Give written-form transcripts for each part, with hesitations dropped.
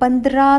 15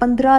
15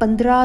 15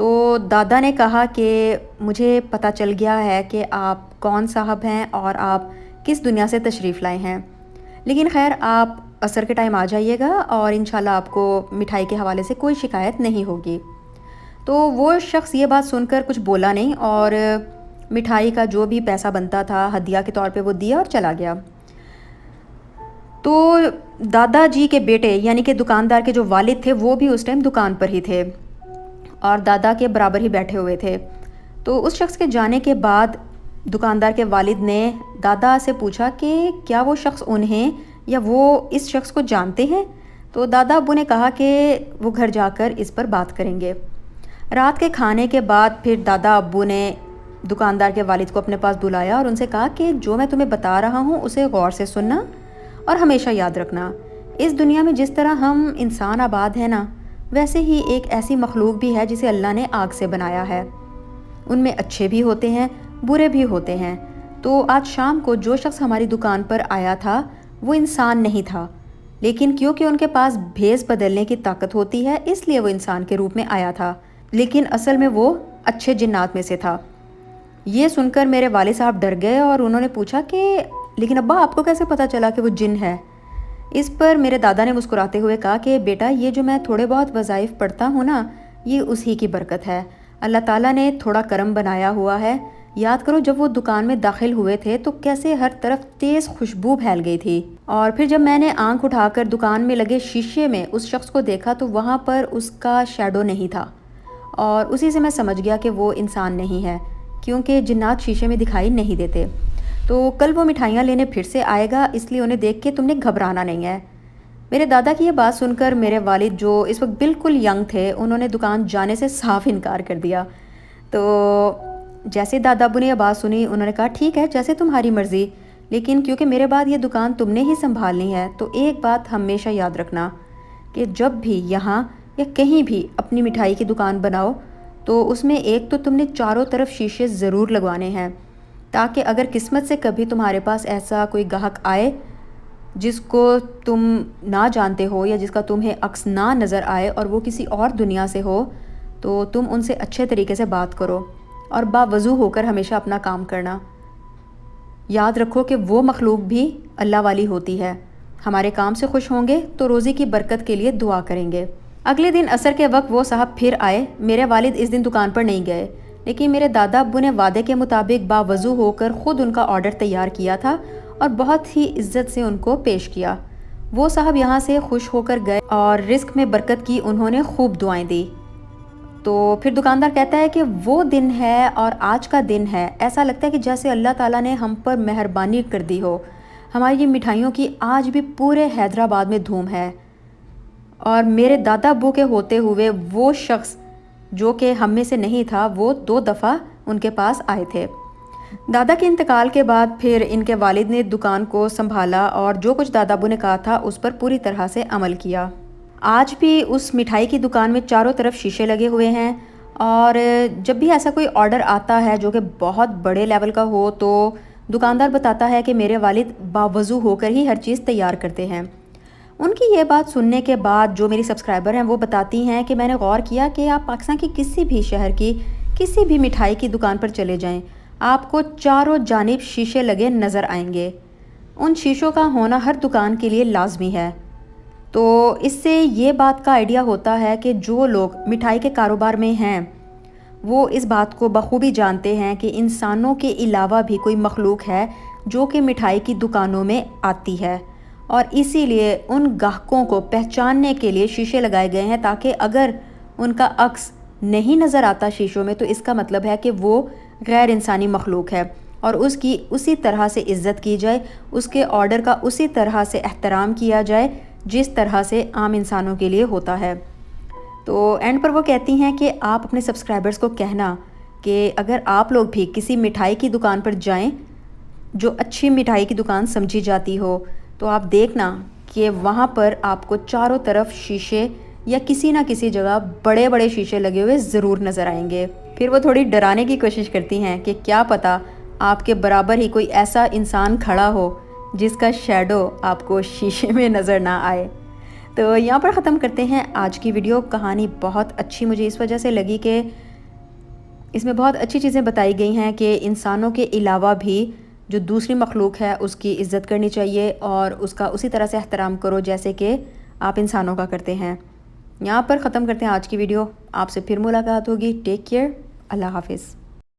تو دادا نے کہا کہ مجھے پتہ چل گیا ہے کہ آپ کون صاحب ہیں اور آپ کس دنیا سے تشریف لائے ہیں، لیکن خیر آپ عصر کے ٹائم آ جائیے گا اور انشاءاللہ آپ کو مٹھائی کے حوالے سے کوئی شکایت نہیں ہوگی۔ تو وہ شخص یہ بات سن کر کچھ بولا نہیں اور مٹھائی کا جو بھی پیسہ بنتا تھا ہدیہ کے طور پہ وہ دیا اور چلا گیا۔ تو دادا جی کے بیٹے یعنی کہ دکاندار کے جو والد تھے وہ بھی اس ٹائم دکان پر ہی تھے اور دادا کے برابر ہی بیٹھے ہوئے تھے۔ تو اس شخص کے جانے کے بعد دکاندار کے والد نے دادا سے پوچھا کہ کیا وہ شخص انہیں یا وہ اس شخص کو جانتے ہیں؟ تو دادا ابو نے کہا کہ وہ گھر جا کر اس پر بات کریں گے۔ رات کے کھانے کے بعد پھر دادا ابو نے دکاندار کے والد کو اپنے پاس بلایا اور ان سے کہا کہ جو میں تمہیں بتا رہا ہوں اسے غور سے سننا اور ہمیشہ یاد رکھنا۔ اس دنیا میں جس طرح ہم انسان آباد ہیں نا، ویسے ہی ایک ایسی مخلوق بھی ہے جسے اللہ نے آگ سے بنایا ہے۔ ان میں اچھے بھی ہوتے ہیں، برے بھی ہوتے ہیں۔ تو آج شام کو جو شخص ہماری دکان پر آیا تھا وہ انسان نہیں تھا، لیکن کیونکہ ان کے پاس بھیس بدلنے کی طاقت ہوتی ہے اس لیے وہ انسان کے روپ میں آیا تھا، لیکن اصل میں وہ اچھے جنات میں سے تھا۔ یہ سن کر میرے والد صاحب ڈر گئے اور انہوں نے پوچھا کہ لیکن ابا آپ کو کیسے پتہ چلا کہ وہ جن ہے؟ اس پر میرے دادا نے مسکراتے ہوئے کہا کہ بیٹا یہ جو میں تھوڑے بہت وظائف پڑھتا ہوں نا، یہ اسی کی برکت ہے۔ اللہ تعالیٰ نے تھوڑا کرم بنایا ہوا ہے۔ یاد کرو جب وہ دکان میں داخل ہوئے تھے تو کیسے ہر طرف تیز خوشبو پھیل گئی تھی، اور پھر جب میں نے آنکھ اٹھا کر دکان میں لگے شیشے میں اس شخص کو دیکھا تو وہاں پر اس کا شیڈو نہیں تھا، اور اسی سے میں سمجھ گیا کہ وہ انسان نہیں ہے، کیونکہ جنات شیشے میں دکھائی نہیں دیتے۔ تو کل وہ مٹھائیاں لینے پھر سے آئے گا، اس لیے انہیں دیکھ کے تم نے گھبرانا نہیں ہے۔ میرے دادا کی یہ بات سن کر میرے والد جو اس وقت بالکل ینگ تھے انہوں نے دکان جانے سے صاف انکار کر دیا۔ تو جیسے دادا ابو نے یہ بات سنی انہوں نے کہا ٹھیک ہے جیسے تمہاری مرضی، لیکن کیونکہ میرے بعد یہ دکان تم نے ہی سنبھالنی ہے تو ایک بات ہمیشہ یاد رکھنا کہ جب بھی یہاں یا کہیں بھی اپنی مٹھائی کی دکان بناؤ تو اس میں ایک تو تم نے چاروں طرف شیشے ضرور لگوانے ہیں، تاکہ اگر قسمت سے کبھی تمہارے پاس ایسا کوئی گاہک آئے جس کو تم نہ جانتے ہو یا جس کا تمہیں عکس نہ نظر آئے اور وہ کسی اور دنیا سے ہو، تو تم ان سے اچھے طریقے سے بات کرو اور باوضو ہو کر ہمیشہ اپنا کام کرنا۔ یاد رکھو کہ وہ مخلوق بھی اللہ والی ہوتی ہے، ہمارے کام سے خوش ہوں گے تو روزی کی برکت کے لیے دعا کریں گے۔ اگلے دن عصر کے وقت وہ صاحب پھر آئے۔ میرے والد اس دن دکان پر نہیں گئے، لیکن میرے دادا ابو نے وعدے کے مطابق باوضو ہو کر خود ان کا آرڈر تیار کیا تھا اور بہت ہی عزت سے ان کو پیش کیا۔ وہ صاحب یہاں سے خوش ہو کر گئے اور رزق میں برکت کی انہوں نے خوب دعائیں دی۔ تو پھر دکاندار کہتا ہے کہ وہ دن ہے اور آج کا دن ہے، ایسا لگتا ہے کہ جیسے اللہ تعالیٰ نے ہم پر مہربانی کر دی ہو۔ ہماری یہ مٹھائیوں کی آج بھی پورے حیدرآباد میں دھوم ہے۔ اور میرے دادا ابو کے ہوتے ہوئے وہ شخص جو کہ ہم میں سے نہیں تھا وہ 2 دفعہ ان کے پاس آئے تھے۔ دادا کے انتقال کے بعد پھر ان کے والد نے دکان کو سنبھالا اور جو کچھ دادا ابو نے کہا تھا اس پر پوری طرح سے عمل کیا۔ آج بھی اس مٹھائی کی دکان میں چاروں طرف شیشے لگے ہوئے ہیں، اور جب بھی ایسا کوئی آرڈر آتا ہے جو کہ بہت بڑے لیول کا ہو تو دکاندار بتاتا ہے کہ میرے والد باوضو ہو کر ہی ہر چیز تیار کرتے ہیں۔ ان کی یہ بات سننے کے بعد جو میری سبسکرائبر ہیں وہ بتاتی ہیں کہ میں نے غور کیا کہ آپ پاکستان کی کسی بھی شہر کی کسی بھی مٹھائی کی دکان پر چلے جائیں، آپ کو چاروں جانب شیشے لگے نظر آئیں گے۔ ان شیشوں کا ہونا ہر دکان کے لیے لازمی ہے۔ تو اس سے یہ بات کا آئیڈیا ہوتا ہے کہ جو لوگ مٹھائی کے کاروبار میں ہیں وہ اس بات کو بخوبی جانتے ہیں کہ انسانوں کے علاوہ بھی کوئی مخلوق ہے جو کہ مٹھائی کی دکانوں میں آتی ہے، اور اسی لیے ان گاہکوں کو پہچاننے کے لیے شیشے لگائے گئے ہیں تاکہ اگر ان کا عکس نہیں نظر آتا شیشوں میں تو اس کا مطلب ہے کہ وہ غیر انسانی مخلوق ہے اور اس کی اسی طرح سے عزت کی جائے، اس کے آرڈر کا اسی طرح سے احترام کیا جائے جس طرح سے عام انسانوں کے لیے ہوتا ہے۔ تو اینڈ پر وہ کہتی ہیں کہ آپ اپنے سبسکرائبرز کو کہنا کہ اگر آپ لوگ بھی کسی مٹھائی کی دکان پر جائیں جو اچھی مٹھائی کی دکان سمجھی جاتی ہو تو آپ دیکھنا کہ وہاں پر آپ کو چاروں طرف شیشے یا کسی نہ کسی جگہ بڑے بڑے شیشے لگے ہوئے ضرور نظر آئیں گے۔ پھر وہ تھوڑی ڈرانے کی کوشش کرتی ہیں کہ کیا پتہ آپ کے برابر ہی کوئی ایسا انسان کھڑا ہو جس کا شیڈو آپ کو شیشے میں نظر نہ آئے۔ تو یہاں پر ختم کرتے ہیں آج کی ویڈیو۔ کہانی بہت اچھی مجھے اس وجہ سے لگی کہ اس میں بہت اچھی چیزیں بتائی گئی ہیں کہ انسانوں کے علاوہ بھی جو دوسری مخلوق ہے اس کی عزت کرنی چاہیے اور اس کا اسی طرح سے احترام کرو جیسے کہ آپ انسانوں کا کرتے ہیں۔ یہاں پر ختم کرتے ہیں آج کی ویڈیو، آپ سے پھر ملاقات ہوگی۔ ٹیک کیئر، اللہ حافظ۔